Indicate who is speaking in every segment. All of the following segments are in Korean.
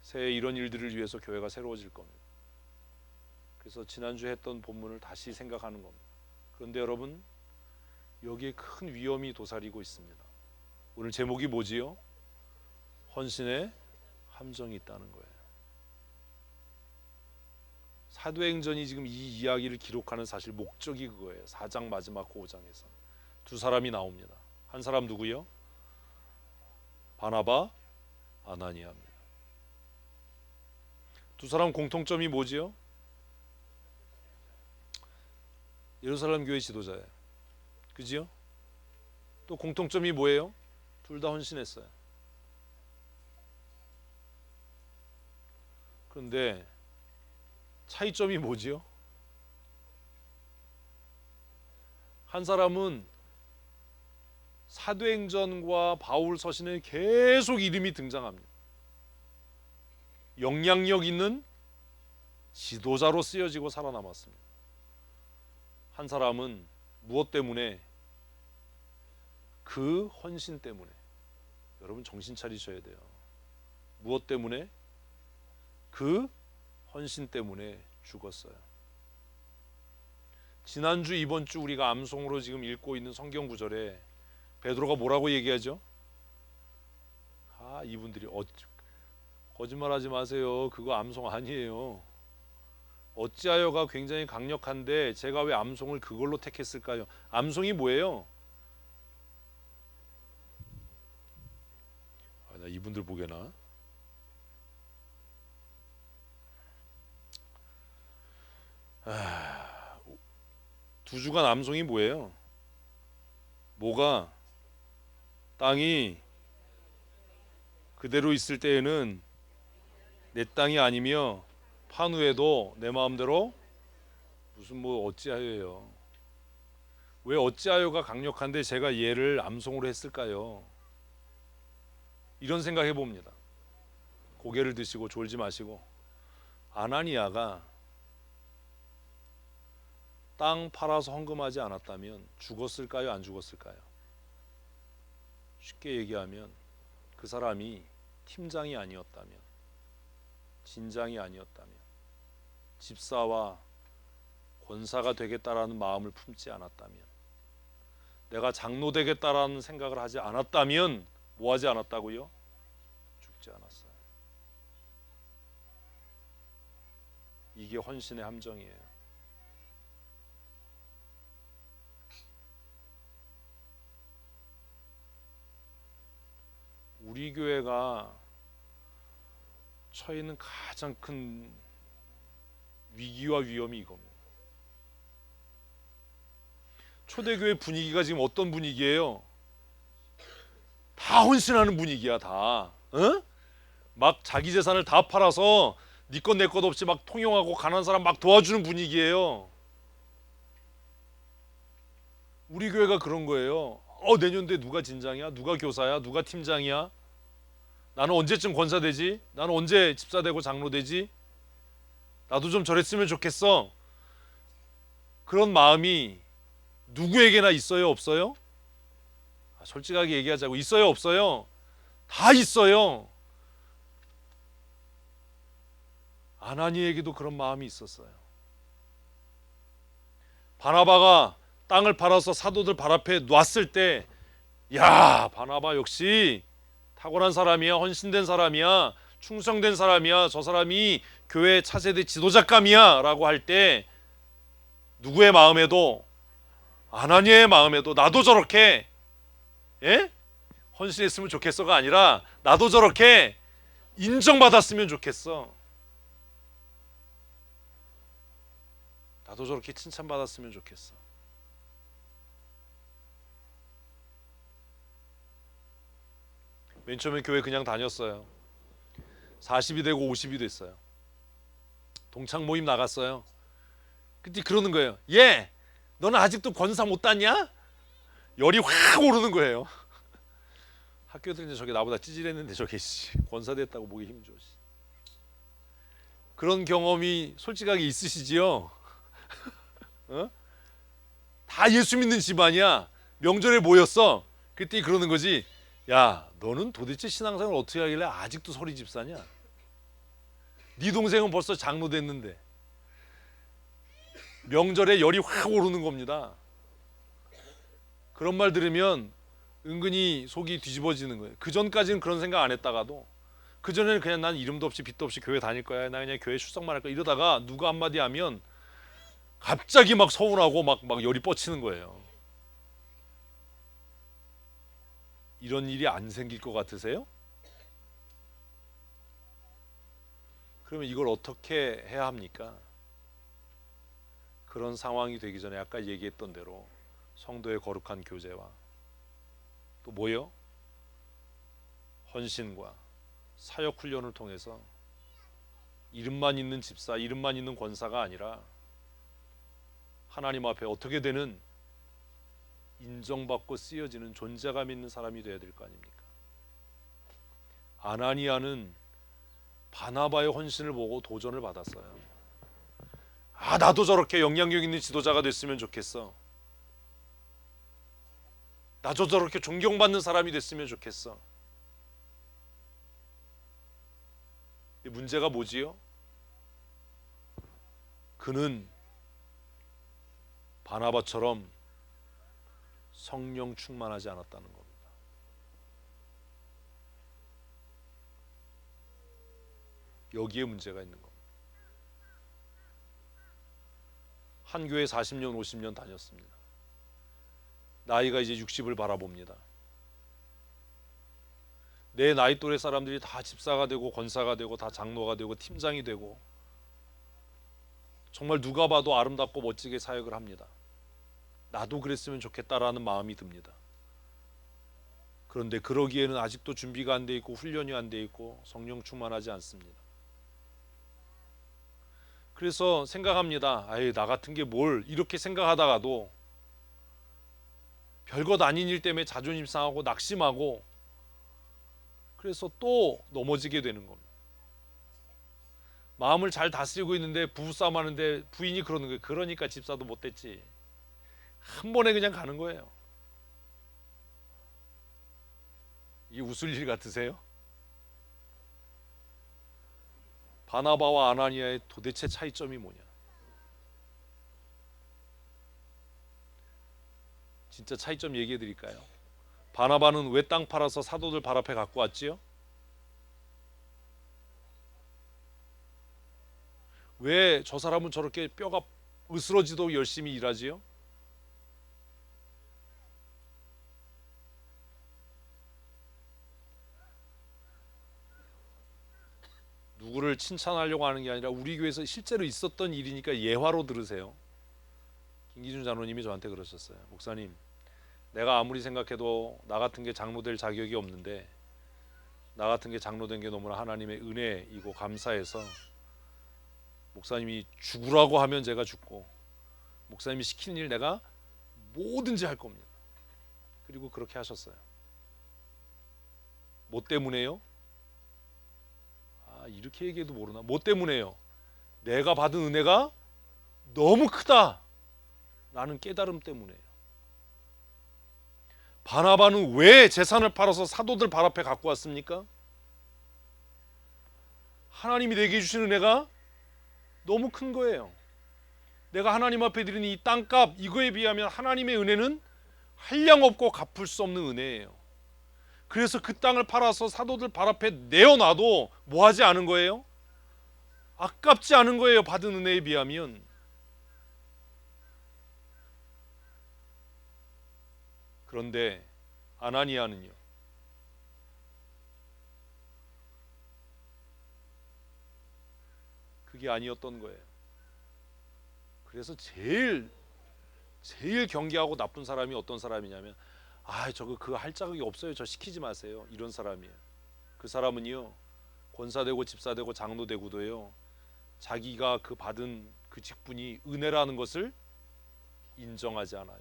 Speaker 1: 새해 이런 일들을 위해서 교회가 새로워질 겁니다. 그래서 지난주에 했던 본문을 다시 생각하는 겁니다. 그런데 여러분, 여기에 큰 위험이 도사리고 있습니다. 오늘 제목이 뭐지요? 헌신의 함정이 있다는 거예요. 사도행전이 지금 이 이야기를 기록하는 사실 목적이 그거예요. 4장 마지막 5장에서 두 사람이 나옵니다. 한 사람 누구요? 바나바, 아나니아입니다. 두 사람 공통점이 뭐지요? 예루살렘 교회 지도자예요. 그지요? 또 공통점이 뭐예요? 둘 다 헌신했어요. 그런데 차이점이 뭐지요? 한 사람은 사도행전과 바울 서신에 계속 이름이 등장합니다. 영향력 있는 지도자로 쓰여지고 살아남았습니다. 한 사람은 무엇 때문에? 그 헌신 때문에. 여러분 정신 차리셔야 돼요. 무엇 때문에? 그 헌신 때문에 죽었어요. 지난주 이번주 우리가 암송으로 지금 읽고 있는 성경 구절에 베드로가 뭐라고 얘기하죠? 이분들이 거짓말하지 마세요. 그거 암송 아니에요. 어찌하여가 굉장히 강력한데 제가 왜 암송을 그걸로 택했을까요? 암송이 뭐예요? 나 이분들 보게나. 두 주간 암송이 뭐예요? 뭐가? 땅이 그대로 있을 때에는 내 땅이 아니며 판 후에도 내 마음대로 무슨 뭐 어찌하여요. 왜 어찌하여가 강력한데 제가 얘를 암송으로 했을까요? 이런 생각 해봅니다. 고개를 드시고 졸지 마시고, 아나니아가 땅 팔아서 헌금하지 않았다면 죽었을까요? 안 죽었을까요? 쉽게 얘기하면 그 사람이 팀장이 아니었다면, 진장이 아니었다면, 집사와 권사가 되겠다라는 마음을 품지 않았다면, 내가 장로 되겠다라는 생각을 하지 않았다면 뭐 하지 않았다고요? 죽지 않았어요. 이게 헌신의 함정이에요. 우리 교회가 처해 있는 가장 큰 위기와 위험이 이겁니다. 초대교회 분위기가 지금 어떤 분위기예요? 다 헌신하는 분위기야, 다. 어? 막 자기 재산을 다 팔아서 네 것 내 것 없이 막 통용하고 가난한 사람 막 도와주는 분위기예요. 우리 교회가 그런 거예요. 내년도에 누가 진장이야? 누가 교사야? 누가 팀장이야? 나는 언제쯤 권사 되지? 나는 언제 집사 되고 장로 되지? 나도 좀 저랬으면 좋겠어. 그런 마음이 누구에게나 있어요, 없어요? 솔직하게 얘기하자고. 있어요, 없어요? 다 있어요. 아나니에게도 그런 마음이 있었어요. 바나바가 땅을 팔아서 사도들 발 앞에 놨을 때, 야, 바나바 역시 탁월한 사람이야, 헌신된 사람이야, 충성된 사람이야, 저 사람이 교회 차세대 지도자감이야 라고 할 때 누구의 마음에도, 아나니의 마음에도 나도 저렇게 헌신했으면 좋겠어가 아니라 나도 저렇게 인정받았으면 좋겠어. 나도 저렇게 칭찬받았으면 좋겠어. 맨 처음에 교회 그냥 다녔어요. 40이 되고 50이 됐어요. 동창 모임 나갔어요. 그때 그러는 거예요. 너는 아직도 권사 못 땄냐? 열이 확 오르는 거예요. 학교들 이제 저게 나보다 찌질했는데 저게 권사 됐다고 보기 힘줘. 그런 경험이 솔직하게 있으시지요? 다 예수 믿는 집안이야. 명절에 모였어. 그때 그러는 거지. 야, 너는 도대체 신앙생활 어떻게 하길래 아직도 서리 집사냐? 네 동생은 벌써 장로 됐는데. 명절에 열이 확 오르는 겁니다. 그런 말 들으면 은근히 속이 뒤집어지는 거예요. 그 전까지는 그런 생각 안 했다가도, 그 전에는 그냥 난 이름도 없이 빚도 없이 교회 다닐 거야, 나 그냥 교회 출석만 할 거야 이러다가 누가 한마디 하면 갑자기 막 서운하고 막 열이 뻗치는 거예요. 이런 일이 안 생길 것 같으세요? 그러면 이걸 어떻게 해야 합니까? 그런 상황이 되기 전에 아까 얘기했던 대로 성도의 거룩한 교제와 또 뭐요? 헌신과 사역 훈련을 통해서 이름만 있는 집사, 이름만 있는 권사가 아니라 하나님 앞에 어떻게 되는 인정받고 쓰여지는 존재감 있는 사람이 되어야 될 거 아닙니까? 아나니아는 바나바의 헌신을 보고 도전을 받았어요. 아, 나도 저렇게 영향력 있는 지도자가 됐으면 좋겠어. 나도 저렇게 존경받는 사람이 됐으면 좋겠어. 이 문제가 뭐지요? 그는 바나바처럼 성령 충만하지 않았다는 겁니다. 여기에 문제가 있는 겁니다. 한 교회 40년 50년 다녔습니다. 나이가 이제 60을 바라봅니다. 내 나이 또래 사람들이 다 집사가 되고 권사가 되고 다 장로가 되고 팀장이 되고 정말 누가 봐도 아름답고 멋지게 사역을 합니다. 나도 그랬으면 좋겠다라는 마음이 듭니다. 그런데 그러기에는 아직도 준비가 안 돼 있고 훈련이 안 돼 있고 성령 충만하지 않습니다. 그래서 생각합니다. 아유, 나 같은 게 뭘, 이렇게 생각하다가도 별것 아닌 일 때문에 자존심 상하고 낙심하고 그래서 또 넘어지게 되는 겁니다. 마음을 잘 다스리고 있는데 부부싸움 하는데 부인이 그러는 거예요. 그러니까 집사도 못 됐지. 한 번에 그냥 가는 거예요. 이 웃을 일 같으세요? 바나바와 아나니아의 도대체 차이점이 뭐냐? 진짜 차이점 얘기해 드릴까요? 바나바는 왜 땅 팔아서 사도들 발 앞에 갖고 왔지요? 왜 저 사람은 저렇게 뼈가 으스러지도록 열심히 일하지요? 누구를 칭찬하려고 하는 게 아니라 우리 교회에서 실제로 있었던 일이니까 예화로 들으세요. 김기준 장로님이 저한테 그러셨어요. 목사님, 내가 아무리 생각해도 나 같은 게 장로 될 자격이 없는데 나 같은 게 장로 된 게 너무나 하나님의 은혜이고 감사해서 목사님이 죽으라고 하면 제가 죽고 목사님이 시키는 일 내가 뭐든지 할 겁니다. 그리고 그렇게 하셨어요. 뭐 때문에요? 아, 이렇게 얘기해도 모르나? 뭐 때문에요? 내가 받은 은혜가 너무 크다 라는 깨달음 때문에요. 바나바는 왜 재산을 팔아서 사도들 발 앞에 갖고 왔습니까? 하나님이 내게 주신 은혜가 너무 큰 거예요. 내가 하나님 앞에 드리는 이 땅값, 이거에 비하면 하나님의 은혜는 한량없고 갚을 수 없는 은혜예요. 그래서 그 땅을 팔아서 사도들 발 앞에 내어놔도 뭐하지 않은 거예요? 아깝지 않은 거예요. 받은 은혜에 비하면. 그런데 아나니아는요, 그게 아니었던 거예요. 그래서 제일 경계하고 나쁜 사람이 어떤 사람이냐면, 아, 저거 그거 할 자격이 없어요, 저 시키지 마세요, 이런 사람이에요. 그 사람은요, 권사되고 집사되고 장로되고도요, 자기가 그 받은 그 직분이 은혜라는 것을 인정하지 않아요.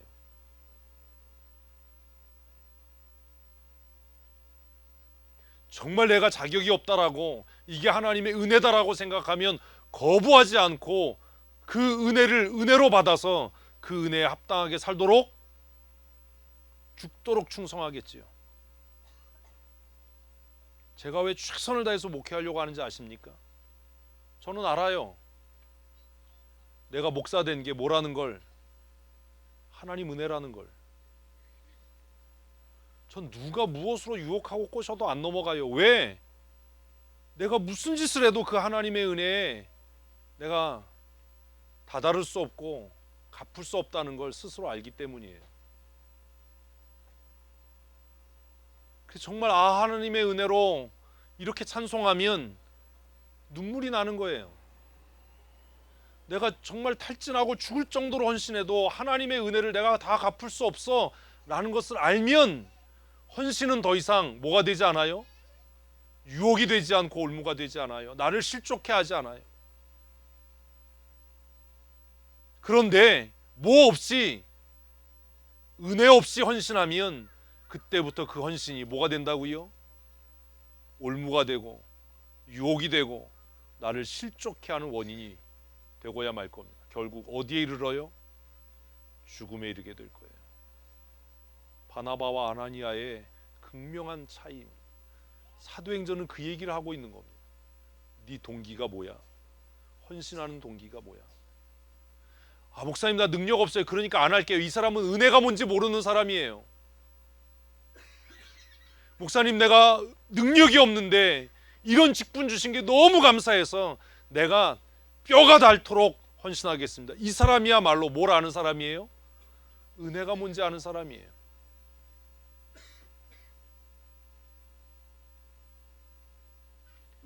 Speaker 1: 정말 내가 자격이 없다라고, 이게 하나님의 은혜다라고 생각하면 거부하지 않고 그 은혜를 은혜로 받아서 그 은혜에 합당하게 살도록 죽도록 충성하겠지요. 제가 왜 최선을 다해서 목회하려고 하는지 아십니까? 저는 알아요. 내가 목사 된 게 뭐라는 걸, 하나님 은혜라는 걸. 전 누가 무엇으로 유혹하고 꼬셔도 안 넘어가요. 왜? 내가 무슨 짓을 해도 그 하나님의 은혜에 내가 다다를 수 없고 갚을 수 없다는 걸 스스로 알기 때문이에요. 그래서 정말 하나님의 은혜로 이렇게 찬송하면 눈물이 나는 거예요. 내가 정말 탈진하고 죽을 정도로 헌신해도 하나님의 은혜를 내가 다 갚을 수 없어 라는 것을 알면 헌신은 더 이상 뭐가 되지 않아요? 유혹이 되지 않고 올무가 되지 않아요. 나를 실족해 하지 않아요. 그런데 뭐 없이, 은혜 없이 헌신하면 그때부터 그 헌신이 뭐가 된다고요? 올무가 되고 유혹이 되고 나를 실족해 하는 원인이 되고야 말 겁니다. 결국 어디에 이르러요? 죽음에 이르게 될 거예요. 바나바와 아나니아의 극명한 차이입니다. 사도행전은 그 얘기를 하고 있는 겁니다. 네 동기가 뭐야? 헌신하는 동기가 뭐야? 목사님 나 능력 없어요. 그러니까 안 할게요. 이 사람은 은혜가 뭔지 모르는 사람이에요. 목사님 내가 능력이 없는데 이런 직분 주신 게 너무 감사해서 내가 뼈가 닳도록 헌신하겠습니다. 이 사람이야말로 뭘 아는 사람이에요? 은혜가 뭔지 아는 사람이에요.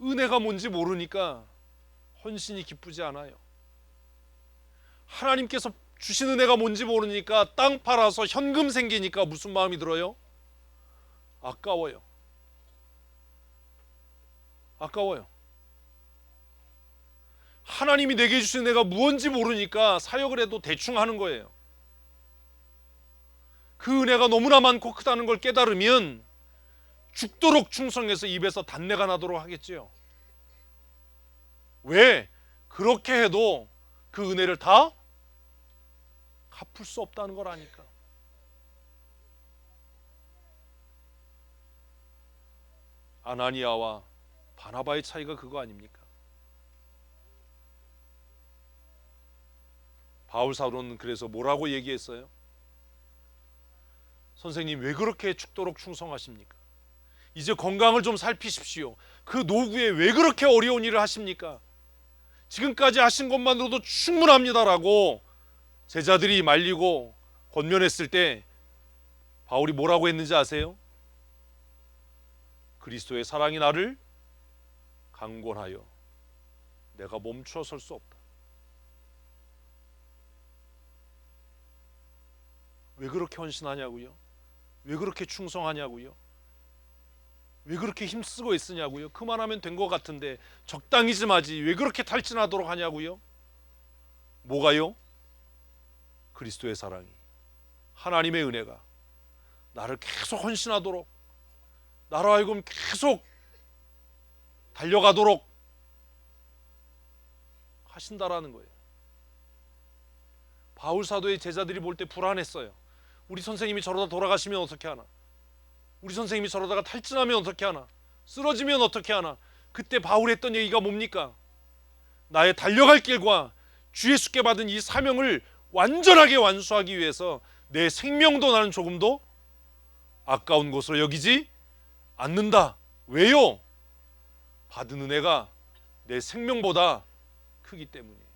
Speaker 1: 은혜가 뭔지 모르니까 헌신이 기쁘지 않아요. 하나님께서 주신 은혜가 뭔지 모르니까 땅 팔아서 현금 생기니까 무슨 마음이 들어요? 아까워요. 아까워요. 하나님이 내게 주신 은혜가 무언지 모르니까 사역을 해도 대충 하는 거예요. 그 은혜가 너무나 많고 크다는 걸 깨달으면 죽도록 충성해서 입에서 단내가 나도록 하겠지요. 왜? 그렇게 해도 그 은혜를 다 갚을 수 없다는 걸 아니까. 아나니아와 바나바의 차이가 그거 아닙니까? 바울 사도는 그래서 뭐라고 얘기했어요? 선생님 왜 그렇게 죽도록 충성하십니까? 이제 건강을 좀 살피십시오. 그 노구에 왜 그렇게 어려운 일을 하십니까? 지금까지 하신 것만으로도 충분합니다라고 제자들이 말리고 권면했을 때 바울이 뭐라고 했는지 아세요? 그리스도의 사랑이 나를 강권하여 내가 멈추어 설 수 없다. 왜 그렇게 헌신하냐고요? 왜 그렇게 충성하냐고요? 왜 그렇게 힘쓰고 있으냐고요? 그만하면 된 것 같은데 적당히 좀 하지 왜 그렇게 탈진하도록 하냐고요? 뭐가요? 그리스도의 사랑이, 하나님의 은혜가 나를 계속 헌신하도록, 나로 하여금 계속 달려가도록 하신다라는 거예요. 바울 사도의 제자들이 볼 때 불안했어요. 우리 선생님이 저러다 돌아가시면 어떻게 하나? 우리 선생님이 저러다가 탈진하면 어떻게 하나? 쓰러지면 어떻게 하나? 그때 바울이 했던 얘기가 뭡니까? 나의 달려갈 길과 주 예수께 받은 이 사명을 완전하게 완수하기 위해서 내 생명도 나는 조금도 아까운 것으로 여기지 않는다. 왜요? 받은 은혜가 내 생명보다 크기 때문이에요.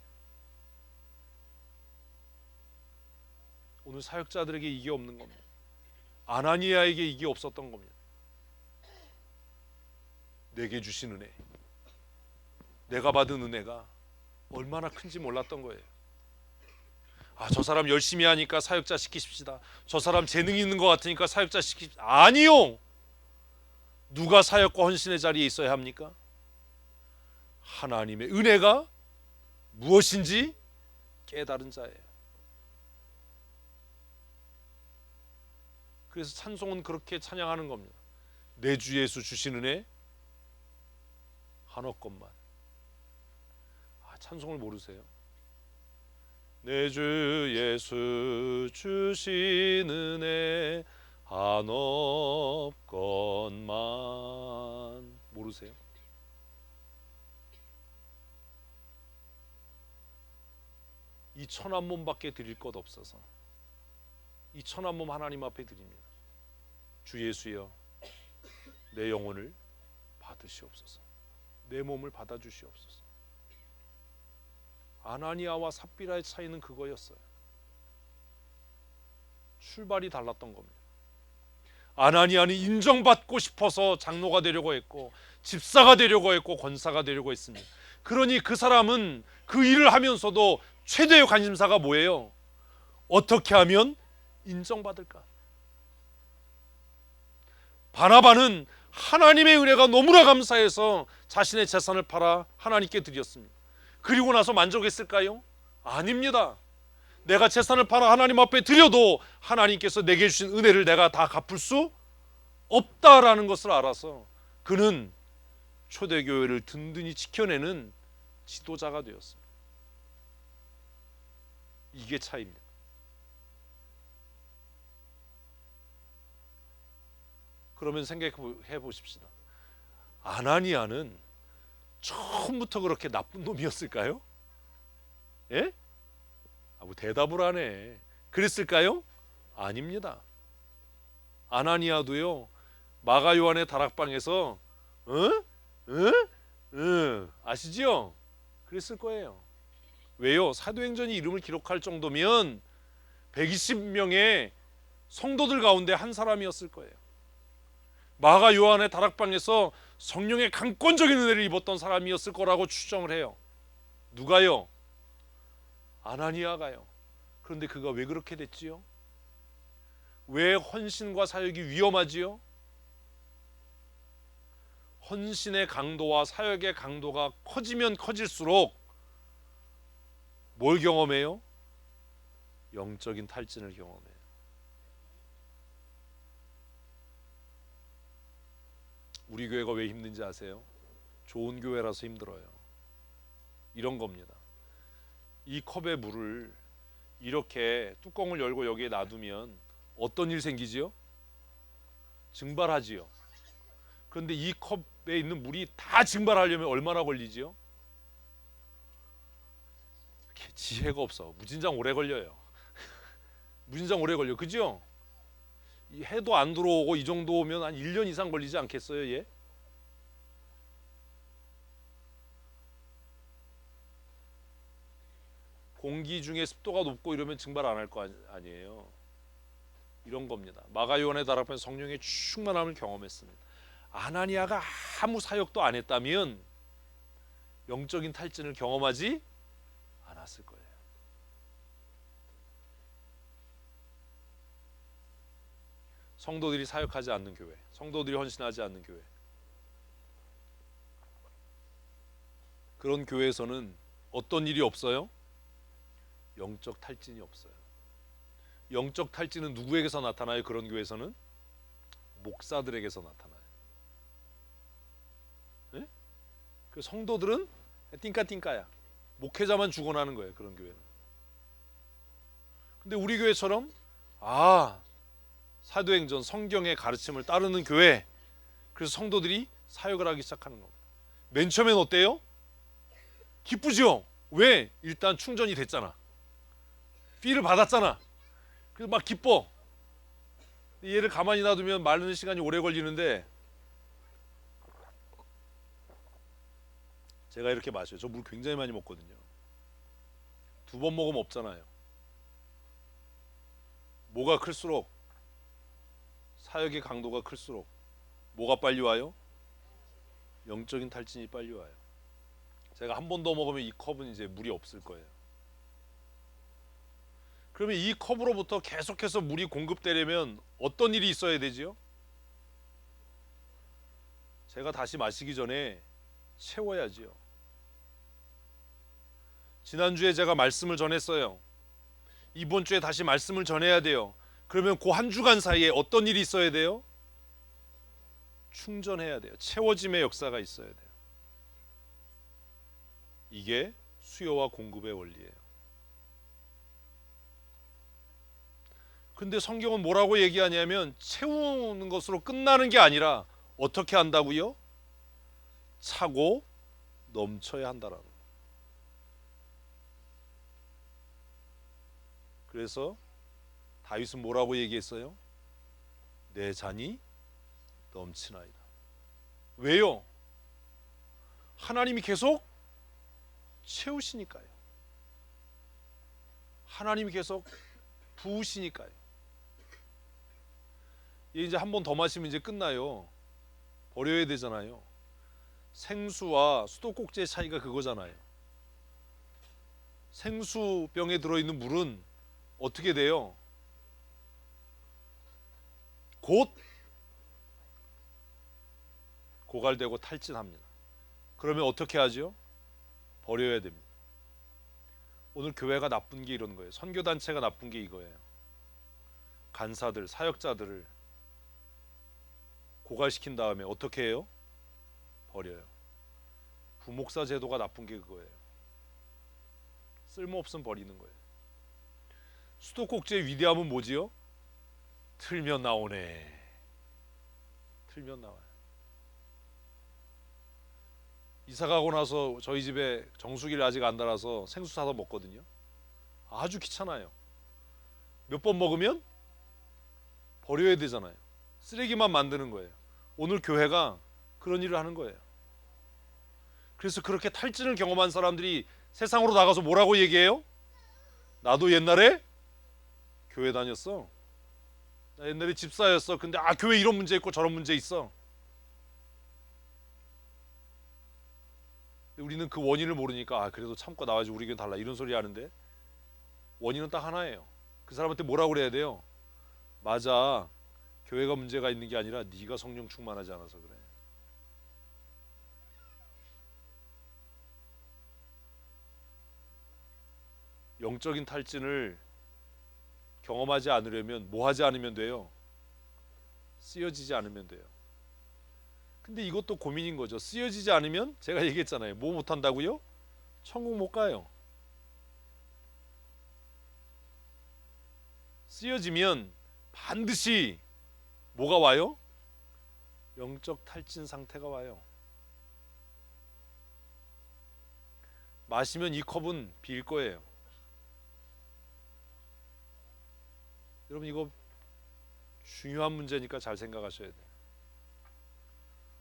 Speaker 1: 오늘 사역자들에게 이게 없는 겁니다. 아나니아에게 이게 없었던 겁니다. 내게 주신 은혜, 내가 받은 은혜가 얼마나 큰지 몰랐던 거예요. 저 사람 열심히 하니까 사역자 시키십시다. 저 사람 재능이 있는 것 같으니까 사역자 시키십시다. 아니요. 누가 사역과 헌신의 자리에 있어야 합니까? 하나님의 은혜가 무엇인지 깨달은 자예요. 그래서 찬송은 그렇게 찬양하는 겁니다. 내 주 예수 주신 은혜 한없건만. 찬송을 모르세요? 내 주 예수 주신 은혜 한없건만. 모르세요? 이 천한 몸밖에 드릴 것 없어서 이 천한 몸 하나님 앞에 드립니다. 주 예수여, 내 영혼을 받으시옵소서. 내 몸을 받아주시옵소서. 아나니아와 삽비라의 차이는 그거였어요. 출발이 달랐던 겁니다. 아나니아는 인정받고 싶어서 장로가 되려고 했고 집사가 되려고 했고 권사가 되려고 했습니다. 그러니 그 사람은 그 일을 하면서도 최대의 관심사가 뭐예요? 어떻게 하면 인정받을까? 바나바는 하나님의 은혜가 너무나 감사해서 자신의 재산을 팔아 하나님께 드렸습니다. 그리고 나서 만족했을까요? 아닙니다. 내가 재산을 팔아 하나님 앞에 드려도 하나님께서 내게 주신 은혜를 내가 다 갚을 수 없다라는 것을 알아서 그는 초대교회를 든든히 지켜내는 지도자가 되었습니다. 이게 차이입니다. 그러면 생각해 보십시다. 아나니아는 처음부터 그렇게 나쁜 놈이었을까요? 예? 뭐 대답을 하네. 그랬을까요? 아닙니다. 아나니아도요, 마가 요한의 다락방에서 아시죠? 그랬을 거예요. 왜요? 사도행전이 이름을 기록할 정도면 120명의 성도들 가운데 한 사람이었을 거예요. 마가 요한의 다락방에서 성령의 강권적인 은혜를 입었던 사람이었을 거라고 추정을 해요. 누가요? 아나니아가요. 그런데 그가 왜 그렇게 됐지요? 왜 헌신과 사역이 위험하지요? 헌신의 강도와 사역의 강도가 커지면 커질수록 뭘 경험해요? 영적인 탈진을 경험해요. 우리 교회가 왜 힘든지 아세요? 좋은 교회라서 힘들어요. 이런 겁니다. 이 컵에 물을 이렇게 뚜껑을 열고 여기에 놔두면 어떤 일 생기지요? 증발하지요. 그런데 이 컵에 있는 물이 다 증발하려면 얼마나 걸리지요? 지혜가 없어. 무진장 오래 걸려요. 무진장 오래 걸려. 그죠? 이 해도 안 들어오고 이 정도면 한 1년 이상 걸리지 않겠어요, 얘? 공기 중에 습도가 높고 이러면 증발 안 할 거 아니에요. 이런 겁니다. 마가 요한의 다락방에 성령의 충만함을 경험했습니다. 아나니아가 아무 사역도 안 했다면 영적인 탈진을 경험하지 않았을 거예요. 성도들이 사역하지 않는 교회, 성도들이 헌신하지 않는 교회, 그런 교회에서는 어떤 일이 없어요? 영적 탈진이 없어요. 영적 탈진은 누구에게서 나타나요? 그런 교회에서는 목사들에게서 나타나요. 네? 그 성도들은 띵까띵까야. 목회자만 죽어나는 거예요. 그런 교회는. 근데 우리 교회처럼 사도행전 성경의 가르침을 따르는 교회, 그래서 성도들이 사역을 하기 시작하는 겁니다. 맨 처음엔 어때요? 기쁘죠? 왜? 일단 충전이 됐잖아. 피를 받았잖아. 그래서 막 기뻐. 얘를 가만히 놔두면 마르는 시간이 오래 걸리는데 제가 이렇게 마셔요. 저 물 굉장히 많이 먹거든요. 2번 먹으면 없잖아요. 뭐가 클수록 사역의 강도가 클수록 뭐가 빨리 와요? 영적인 탈진이 빨리 와요. 제가 한 번 더 먹으면 이 컵은 이제 물이 없을 거예요. 그러면 이 컵으로부터 계속해서 물이 공급되려면 어떤 일이 있어야 되지요? 제가 다시 마시기 전에 채워야지요. 지난주에 제가 말씀을 전했어요. 이번 주에 다시 말씀을 전해야 돼요. 그러면 그 한 주간 사이에 어떤 일이 있어야 돼요? 충전해야 돼요. 채워짐의 역사가 있어야 돼요. 이게 수요와 공급의 원리예요. 근데 성경은 뭐라고 얘기하냐면 채우는 것으로 끝나는 게 아니라 어떻게 한다고요? 차고 넘쳐야 한다라는 거예요. 그래서 다윗은 뭐라고 얘기했어요? 내 잔이 넘치나이다. 왜요? 하나님이 계속 채우시니까요. 하나님이 계속 부으시니까요. 이제 한 번 더 마시면 이제 끝나요. 버려야 되잖아요. 생수와 수도꼭지의 차이가 그거잖아요. 생수병에 들어있는 물은 어떻게 돼요? 곧 고갈되고 탈진합니다. 그러면 어떻게 하죠? 버려야 됩니다. 오늘 교회가 나쁜 게 이런 거예요. 선교단체가 나쁜 게 이거예요. 간사들, 사역자들을 고갈시킨 다음에 어떻게 해요? 버려요. 부목사 제도가 나쁜 게 그거예요. 쓸모없음 버리는 거예요. 수도꼭지의 위대함은 뭐지요? 틀면 나오네. 틀면 나와요. 이사 가고 나서 저희 집에 정수기를 아직 안 달아서 생수 사서 먹거든요. 아주 귀찮아요. 몇 번 먹으면 버려야 되잖아요. 쓰레기만 만드는 거예요. 오늘 교회가 그런 일을 하는 거예요. 그래서 그렇게 탈진을 경험한 사람들이 세상으로 나가서 뭐라고 얘기해요? 나도 옛날에 교회 다녔어. 나 옛날에 집사였어. 근데 교회 이런 문제 있고 저런 문제 있어. 우리는 그 원인을 모르니까 그래도 참고 나와야지, 우리 교회는 달라, 이런 소리 하는데 원인은 딱 하나예요. 그 사람한테 뭐라고 그래야 돼요? 맞아, 교회가 문제가 있는 게 아니라 네가 성령 충만하지 않아서 그래. 영적인 탈진을 경험하지 않으려면 뭐 하지 않으면 돼요? 쓰여지지 않으면 돼요. 근데 이것도 고민인 거죠. 쓰여지지 않으면 제가 얘기했잖아요. 뭐 못한다고요? 천국 못 가요. 쓰여지면 반드시 뭐가 와요? 영적 탈진 상태가 와요. 마시면 이 컵은 빌 거예요. 여러분, 이거 중요한 문제니까 잘 생각하셔야 돼요.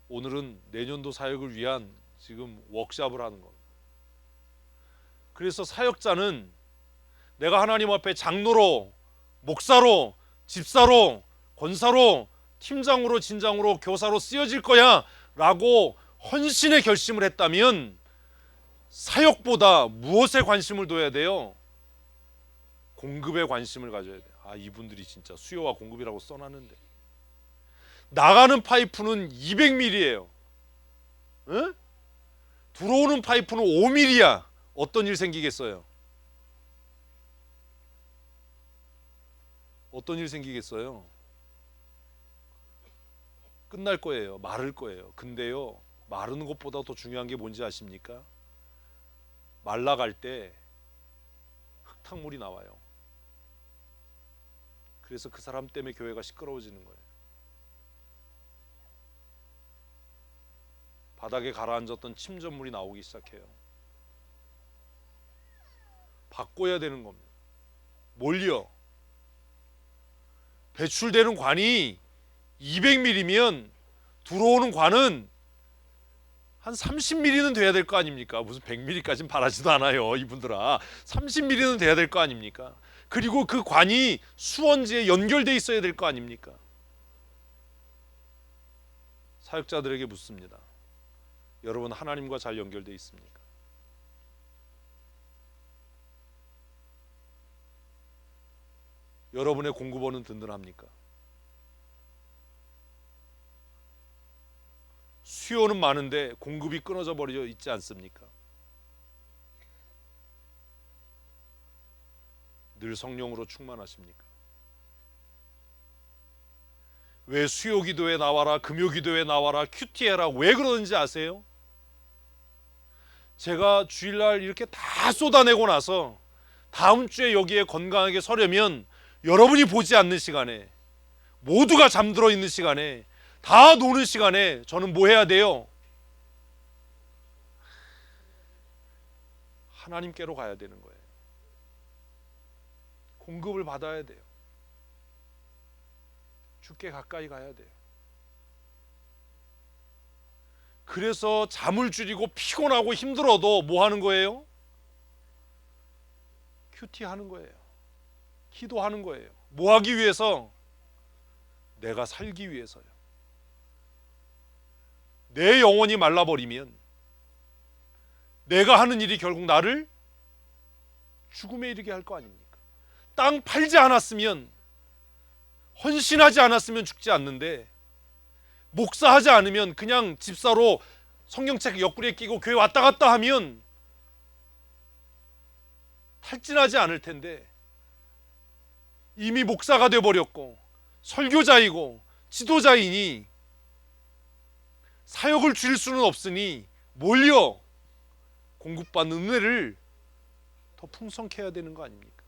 Speaker 1: 오늘은 내년도 사역을 위한 지금 워크숍을 하는 겁니다. 그래서 사역자는 내가 하나님 앞에 장로로, 목사로, 집사로, 권사로, 팀장으로, 진장으로, 교사로 쓰여질 거야 라고 헌신의 결심을 했다면 사역보다 무엇에 관심을 둬야 돼요? 공급에 관심을 가져야 돼요. 이분들이 진짜 수요와 공급이라고 써놨는데 나가는 파이프는 200mm예요. 응? 들어오는 파이프는 5mm야. 어떤 일 생기겠어요? 어떤 일 생기겠어요? 끝날 거예요. 마를 거예요. 근데요, 마르는 것보다 더 중요한 게 뭔지 아십니까? 말라갈 때 흙탕물이 나와요. 그래서 그 사람 때문에 교회가 시끄러워지는 거예요. 바닥에 가라앉았던 침전물이 나오기 시작해요. 바꿔야 되는 겁니다. 뭘요? 배출되는 관이 200mm면 들어오는 관은 한 30mm는 돼야 될 거 아닙니까? 무슨 100mm까지는 바라지도 않아요, 이분들아. 30mm는 돼야 될 거 아닙니까? 그리고 그 관이 수원지에 연결돼 있어야 될 거 아닙니까? 사역자들에게 묻습니다. 여러분, 하나님과 잘 연결돼 있습니까? 여러분의 공급원은 든든합니까? 수요는 많은데 공급이 끊어져 버려 있지 않습니까? 늘 성령으로 충만하십니까? 왜 수요 기도에 나와라, 금요 기도에 나와라, 큐티해라, 왜 그러는지 아세요? 제가 주일날 이렇게 다 쏟아내고 나서 다음 주에 여기에 건강하게 서려면 여러분이 보지 않는 시간에, 모두가 잠들어 있는 시간에, 다 노는 시간에 저는 뭐 해야 돼요? 하나님께로 가야 되는 거예요. 공급을 받아야 돼요. 주께 가까이 가야 돼요. 그래서 잠을 줄이고 피곤하고 힘들어도 뭐 하는 거예요? 큐티 하는 거예요. 기도하는 거예요. 뭐 하기 위해서? 내가 살기 위해서요. 내 영혼이 말라버리면 내가 하는 일이 결국 나를 죽음에 이르게 할 거 아닙니까? 땅 팔지 않았으면, 헌신하지 않았으면 죽지 않는데, 목사하지 않으면 그냥 집사로 성경책 옆구리에 끼고 교회 왔다 갔다 하면 탈진하지 않을 텐데, 이미 목사가 되어버렸고 설교자이고 지도자이니 사역을 줄일 수는 없으니 몰려 공급받는 은혜를 더 풍성케 해야 되는 거 아닙니까?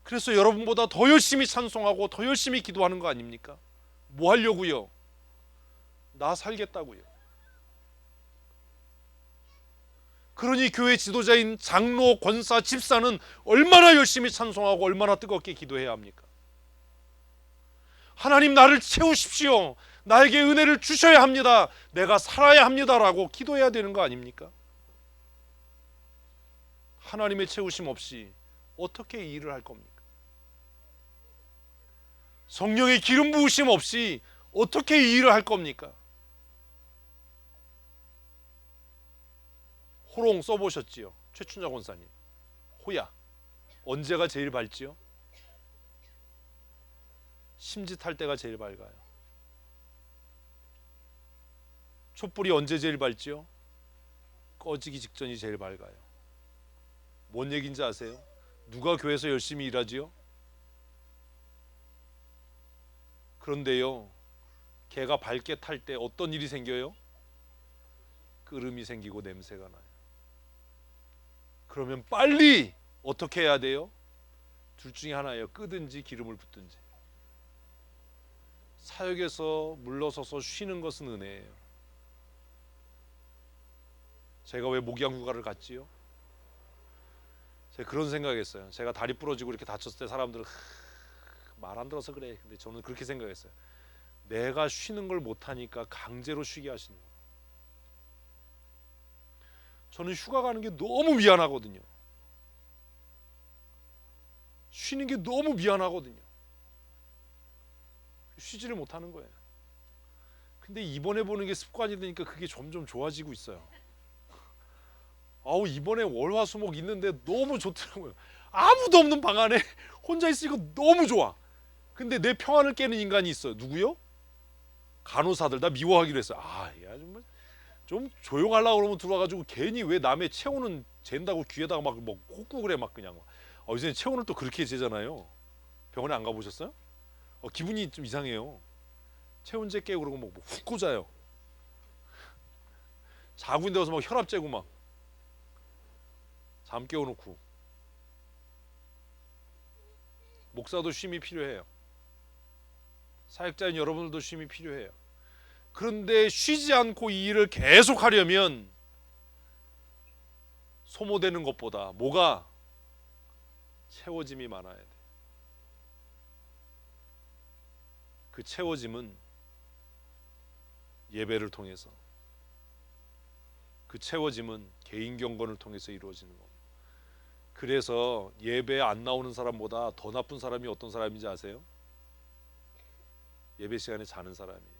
Speaker 1: 그래서 여러분보다 더 열심히 찬송하고 더 열심히 기도하는 거 아닙니까? 뭐 하려고요? 나 살겠다고요. 그러니 교회 지도자인 장로, 권사, 집사는 얼마나 열심히 찬송하고 얼마나 뜨겁게 기도해야 합니까? 하나님 나를 채우십시오. 나에게 은혜를 주셔야 합니다. 내가 살아야 합니다라고 기도해야 되는 거 아닙니까? 하나님의 채우심 없이 어떻게 이 일을 할 겁니까? 성령의 기름 부으심 없이 어떻게 이 일을 할 겁니까? 호롱 써보셨지요? 최춘자 권사님. 호야. 언제가 제일 밝지요? 심짓할 때가 제일 밝아요. 촛불이 언제 제일 밝지요? 꺼지기 직전이 제일 밝아요. 뭔 얘기인지 아세요? 누가 교회에서 열심히 일하지요? 그런데요, 개가 밝게 탈 때 어떤 일이 생겨요? 끓음이 생기고 냄새가 나요. 그러면 빨리 어떻게 해야 돼요? 둘 중에 하나예요. 끄든지 기름을 붓든지. 사역에서 물러서서 쉬는 것은 은혜예요. 제가 왜 목양 휴가를 갔지요? 제가 그런 생각했어요. 제가 다리 부러지고 이렇게 다쳤을 때 사람들은 말 안 들어서 그래. 근데 저는 그렇게 생각했어요. 내가 쉬는 걸 못하니까 강제로 쉬게 하시는 거예요. 저는 휴가 가는 게 너무 미안하거든요. 쉬는 게 너무 미안하거든요. 쉬지를 못하는 거예요. 근데 이번에 보는 게 습관이 되니까 그게 점점 좋아지고 있어요. 아우, 이번에 월화수목 있는데 너무 좋더라고요. 아무도 없는 방 안에 혼자 있으니까 너무 좋아. 근데 내 평안을 깨는 인간이 있어요. 누구요? 간호사들. 나 미워하기로 했어요. 아, 야, 정말 좀 조용하려고 그러면 들어와가지고 괜히 왜 남의 체온은 잰다고 귀에다가 막 꽂고 그래. 막 그냥 요새 체온을 또 그렇게 재잖아요. 병원에 안 가보셨어요? 기분이 좀 이상해요. 체온제 깨고 그러고 막 훅 꽂아요. 자고 있는데 와서 막 혈압 재고 막 잠 깨워놓고. 목사도 쉼이 필요해요. 사역자인 여러분들도 쉼이 필요해요. 그런데 쉬지 않고 이 일을 계속 하려면 소모되는 것보다 뭐가 채워짐이 많아야 돼. 그 채워짐은 예배를 통해서, 그 채워짐은 개인 경건을 통해서 이루어지는 겁니다. 그래서 예배에 안 나오는 사람보다 더 나쁜 사람이 어떤 사람인지 아세요? 예배 시간에 자는 사람이에요.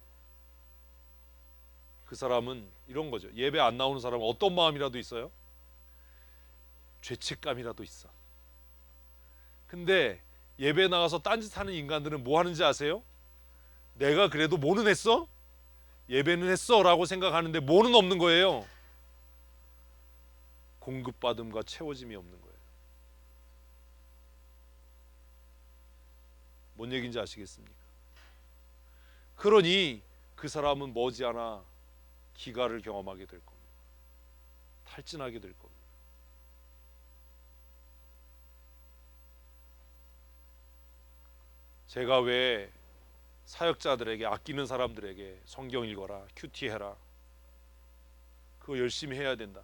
Speaker 1: 그 사람은 이런 거죠. 예배 안 나오는 사람은 어떤 마음이라도 있어요? 죄책감이라도 있어. 근데 예배 나가서 딴짓하는 인간들은 뭐 하는지 아세요? 내가 그래도 뭐는 했어? 예배는 했어 라고 생각하는데 뭐는 없는 거예요? 공급받음과 채워짐이 없는 거예요. 뭔 얘기인지 아시겠습니까? 그러니 그 사람은 머지않아 기가를 경험하게 될 겁니다. 탈진하게 될 겁니다. 제가 왜 사역자들에게, 아끼는 사람들에게 성경 읽어라, 큐티 해라, 그거 열심히 해야 된다,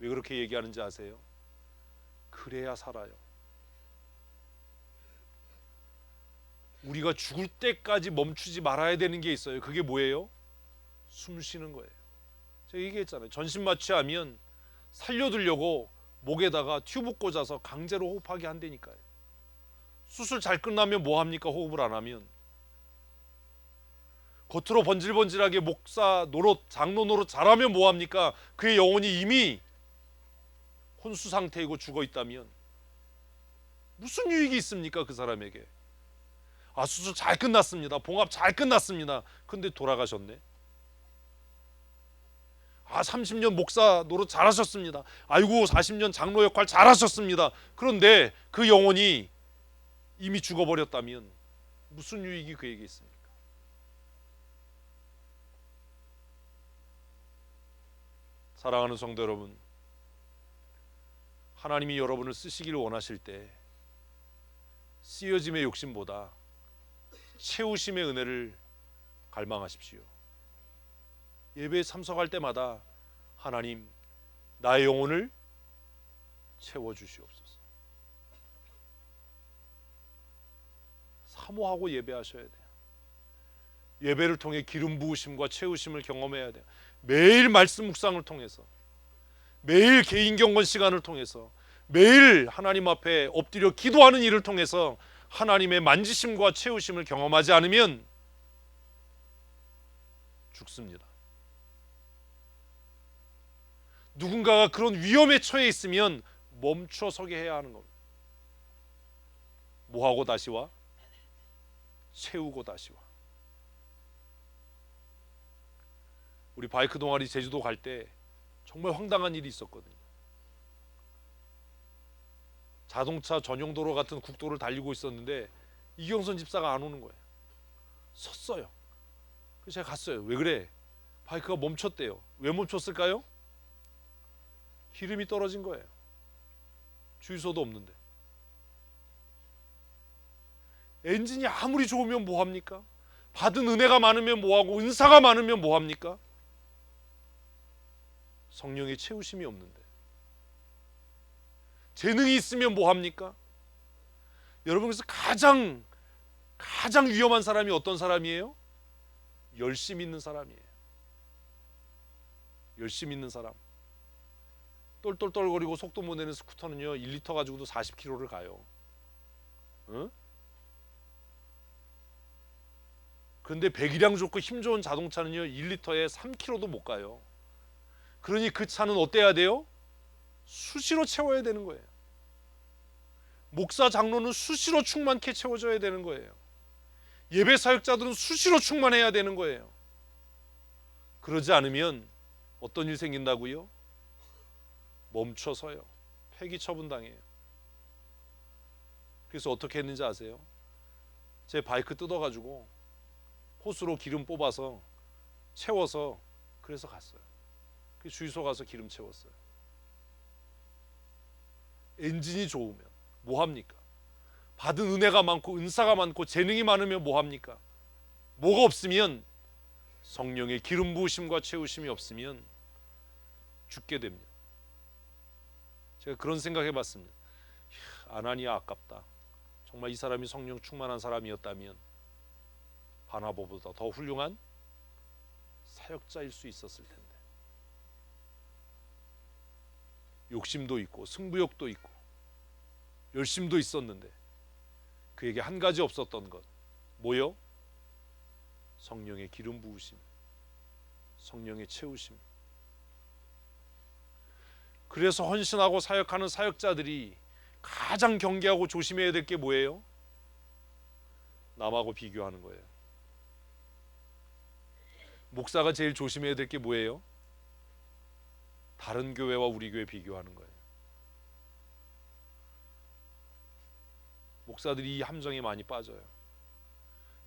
Speaker 1: 왜 그렇게 얘기하는지 아세요? 그래야 살아요. 우리가 죽을 때까지 멈추지 말아야 되는 게 있어요. 그게 뭐예요? 숨 쉬는 거예요. 제가 얘기했잖아요. 전신 마취하면 살려두려고 목에다가 튜브 꽂아서 강제로 호흡하게 한다니까요. 수술 잘 끝나면 뭐 합니까? 호흡을 안 하면. 겉으로 번질번질하게 목사 노릇, 장로 노릇 잘하면 뭐 합니까? 그의 영혼이 이미 혼수 상태이고 죽어 있다면 무슨 유익이 있습니까? 그 사람에게. 아, 수술 잘 끝났습니다. 봉합 잘 끝났습니다. 근데 돌아가셨네. 아, 30년 목사 노릇 잘하셨습니다. 아이고, 40년 장로 역할 잘하셨습니다. 그런데 그 영혼이 이미 죽어버렸다면 무슨 유익이 그에게 있습니까? 사랑하는 성도 여러분, 하나님이 여러분을 쓰시기를 원하실 때 쓰여짐의 욕심보다 채우심의 은혜를 갈망하십시오. 예배에 참석할 때마다 하나님, 나의 영혼을 채워주시옵소서. 사모하고 예배하셔야 돼요. 예배를 통해 기름 부으심과 채우심을 경험해야 돼요. 매일 말씀 묵상을 통해서, 매일 개인 경건 시간을 통해서, 매일 하나님 앞에 엎드려 기도하는 일을 통해서 하나님의 만지심과 채우심을 경험하지 않으면 죽습니다. 누군가가 그런 위험에 처해 있으면 멈춰 서게 해야 하는 겁니다. 뭐하고 다시 와? 채우고 다시 와. 우리 바이크 동아리 제주도 갈 때 정말 황당한 일이 있었거든요. 자동차 전용 도로 같은 국도를 달리고 있었는데 이경선 집사가 안 오는 거예요. 섰어요. 그래서 제가 갔어요. 왜 그래? 바이크가 멈췄대요. 왜 멈췄을까요? 기름이 떨어진 거예요. 주유소도 없는데. 엔진이 아무리 좋으면 뭐합니까? 받은 은혜가 많으면 뭐하고, 은사가 많으면 뭐합니까? 성령의 채우심이 없는데. 재능이 있으면 뭐합니까? 여러분, 그래서 가장 위험한 사람이 어떤 사람이에요? 열심 있는 사람이에요. 열심 있는 사람. 똘똘똘거리고 속도 못 내는 스쿠터는요 1리터 가지고도 40km를 가요. 응? 그런데 배기량 좋고 힘 좋은 자동차는요 1리터에 3km도 못 가요. 그러니 그 차는 어때야 돼요? 수시로 채워야 되는 거예요. 목사 장로는 수시로 충만케 채워줘야 되는 거예요. 예배 사역자들은 수시로 충만해야 되는 거예요. 그러지 않으면 어떤 일이 생긴다고요? 멈춰서요. 폐기 처분당해요. 그래서 어떻게 했는지 아세요? 제 바이크 뜯어가지고 호스로 기름 뽑아서 채워서 그래서 갔어요. 주유소 가서 기름 채웠어요. 엔진이 좋으면 뭐합니까? 받은 은혜가 많고 은사가 많고 재능이 많으면 뭐합니까? 뭐가 없으면, 성령의 기름 부으심과 채우심이 없으면 죽게 됩니다. 제가 그런 생각해 봤습니다. 아나니아 아깝다. 정말 이 사람이 성령 충만한 사람이었다면 바나바보다 더 훌륭한 사역자일 수 있었을 텐데. 욕심도 있고 승부욕도 있고 열심도 있었는데 그에게 한 가지 없었던 것, 뭐요? 성령의 기름 부으심, 성령의 채우심. 그래서 헌신하고 사역하는 사역자들이 가장 경계하고 조심해야 될 게 뭐예요? 남하고 비교하는 거예요. 목사가 제일 조심해야 될 게 뭐예요? 다른 교회와 우리 교회 비교하는 거예요. 목사들이 이 함정에 많이 빠져요.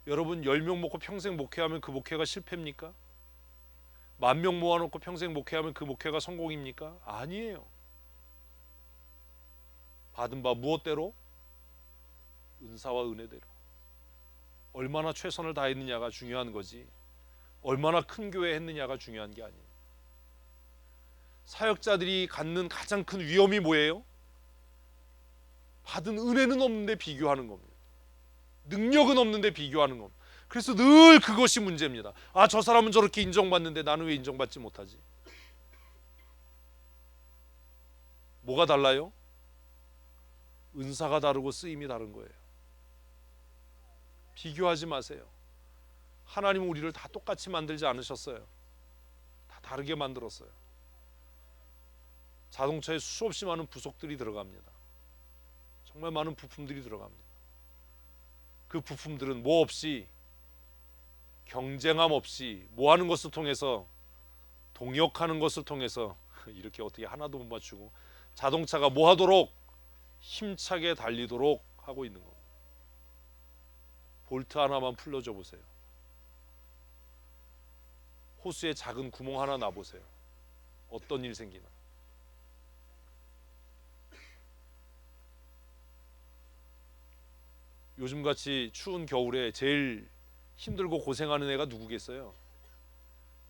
Speaker 1: 여러분 10명 먹고 평생 목회하면 그 목회가 실패입니까? 10,000명 모아놓고 평생 목회하면 그 목회가 성공입니까? 아니에요. 받은 바 무엇대로? 은사와 은혜대로. 얼마나 최선을 다했느냐가 중요한 거지 얼마나 큰 교회 했느냐가 중요한 게 아니에요. 사역자들이 갖는 가장 큰 위험이 뭐예요? 받은 은혜는 없는데 비교하는 겁니다. 능력은 없는데 비교하는 겁니다. 그래서 늘 그것이 문제입니다. 아, 저 사람은 저렇게 인정받는데 나는 왜 인정받지 못하지? 뭐가 달라요? 은사가 다르고 쓰임이 다른 거예요. 비교하지 마세요. 하나님은 우리를 다 똑같이 만들지 않으셨어요. 다 다르게 만들었어요. 자동차에 수없이 많은 부속들이 들어갑니다. 정말 많은 부품들이 들어갑니다. 그 부품들은 뭐 없이, 경쟁함 없이, 뭐 하는 것을 통해서, 동역하는 것을 통해서 이렇게 어떻게 하나도 못 맞추고 자동차가 뭐 하도록, 힘차게 달리도록 하고 있는 겁니다. 볼트 하나만 풀러줘 보세요. 호수에 작은 구멍 하나 놔보세요. 어떤 일 생기나. 요즘같이 추운 겨울에 제일 힘들고 고생하는 애가 누구겠어요?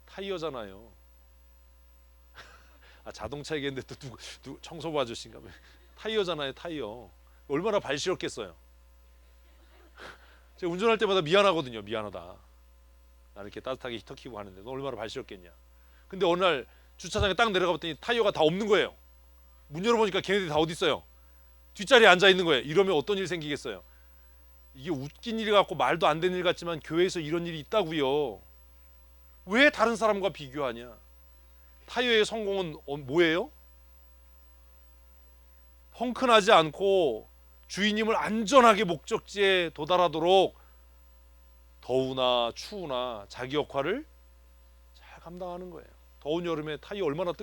Speaker 1: 타이어잖아요. 아, 자동차 얘기했는데 또 누구 청소부 아저씨인가 봐요. 타이어잖아요, 타이어. 얼마나 발 시렸겠어요. 제가 운전할 때마다 미안하거든요. 미안하다. 나는 이렇게 따뜻하게 히터 키고 하는데 너 얼마나 발 시렸겠냐. 근데 어느 날 주차장에 딱 내려가 봤더니 타이어가 다 없는 거예요. 문 열어보니까 걔네들이 다 어디 있어요? 뒷자리에 앉아 있는 거예요. 이러면 어떤 일 생기겠어요? 이게 웃긴 일 같고 말도 안 되는 일 같지만 교회에서 이런 일이 있다고요. 왜 다른 사람과 비교하냐? 타이어의 성공은 뭐예요? 펑크나지 않고 주인님을 안전하게 목적지에 도달하도록 더우나 추우나 자기 역할을 잘 감당하는 거예요. 더운 여름에 타이어 얼마나